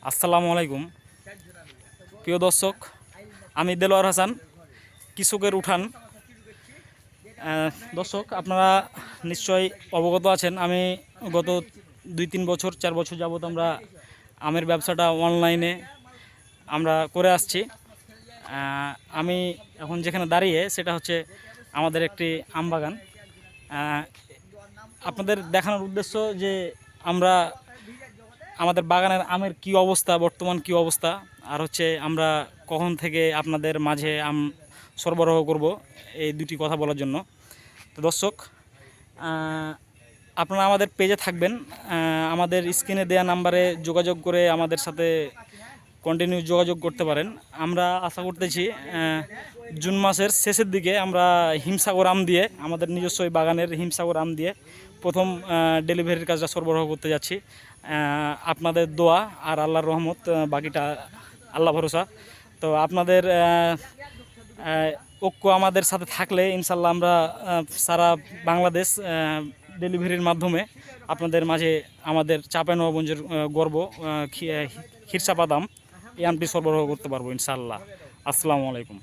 আসসালামু আলাইকুম প্রিয় দর্শক, আমি দেলোয়ার হাসান, কৃষকের উঠান। দর্শক, আপনারা নিশ্চয়ই অবগত আছেন, আমি গত 2-3 বছর 4 বছর যাবত আমরা আমের ব্যবসাটা অনলাইনে আমরা করে আসছি। আমি এখন যেখানে দাঁড়িয়ে সেটা হচ্ছে আমাদের একটি আম বাগান। আপনাদের দেখানোর উদ্দেশ্য যে আমরা আমাদের বাগানের আমের কি অবস্থা, বর্তমান কি অবস্থা, আর হচ্ছে আমরা কখন থেকে আপনাদের মাঝে আম সরবরাহ করব, এই দুটি কথা বলার জন্য। তো দর্শক, আপনারা আমাদের পেজে থাকবেন, আমাদের স্ক্রিনে দেওয়া নাম্বারে যোগাযোগ করে আমাদের সাথে কন্টিনিউ যোগাযোগ করতে পারেন। আমরা আশা করতেছি জুন মাসের শেষের দিকে আমরা হিমসাগর আম দিয়ে, আমাদের নিজস্ব বাগানের হিমসাগর আম দিয়ে প্রথম ডেলিভারির কাজটা সরবরাহ করতে যাচ্ছি। আপনাদের দোয়া আর আল্লাহর রহমত, বাকিটা আল্লাহ ভরসা। তো আপনাদের ঐক্য আমাদের সাথে থাকলে ইনশাল্লাহ আমরা সারা বাংলাদেশ ডেলিভারির মাধ্যমে আপনাদের মাঝে আমাদের চাঁপাইনবাবগঞ্জের গর্ব ক্ষীরসাপাত আম, এই আমটি সরবরাহ করতে পারবো ইনশাল্লাহ। আসসালামু আলাইকুম।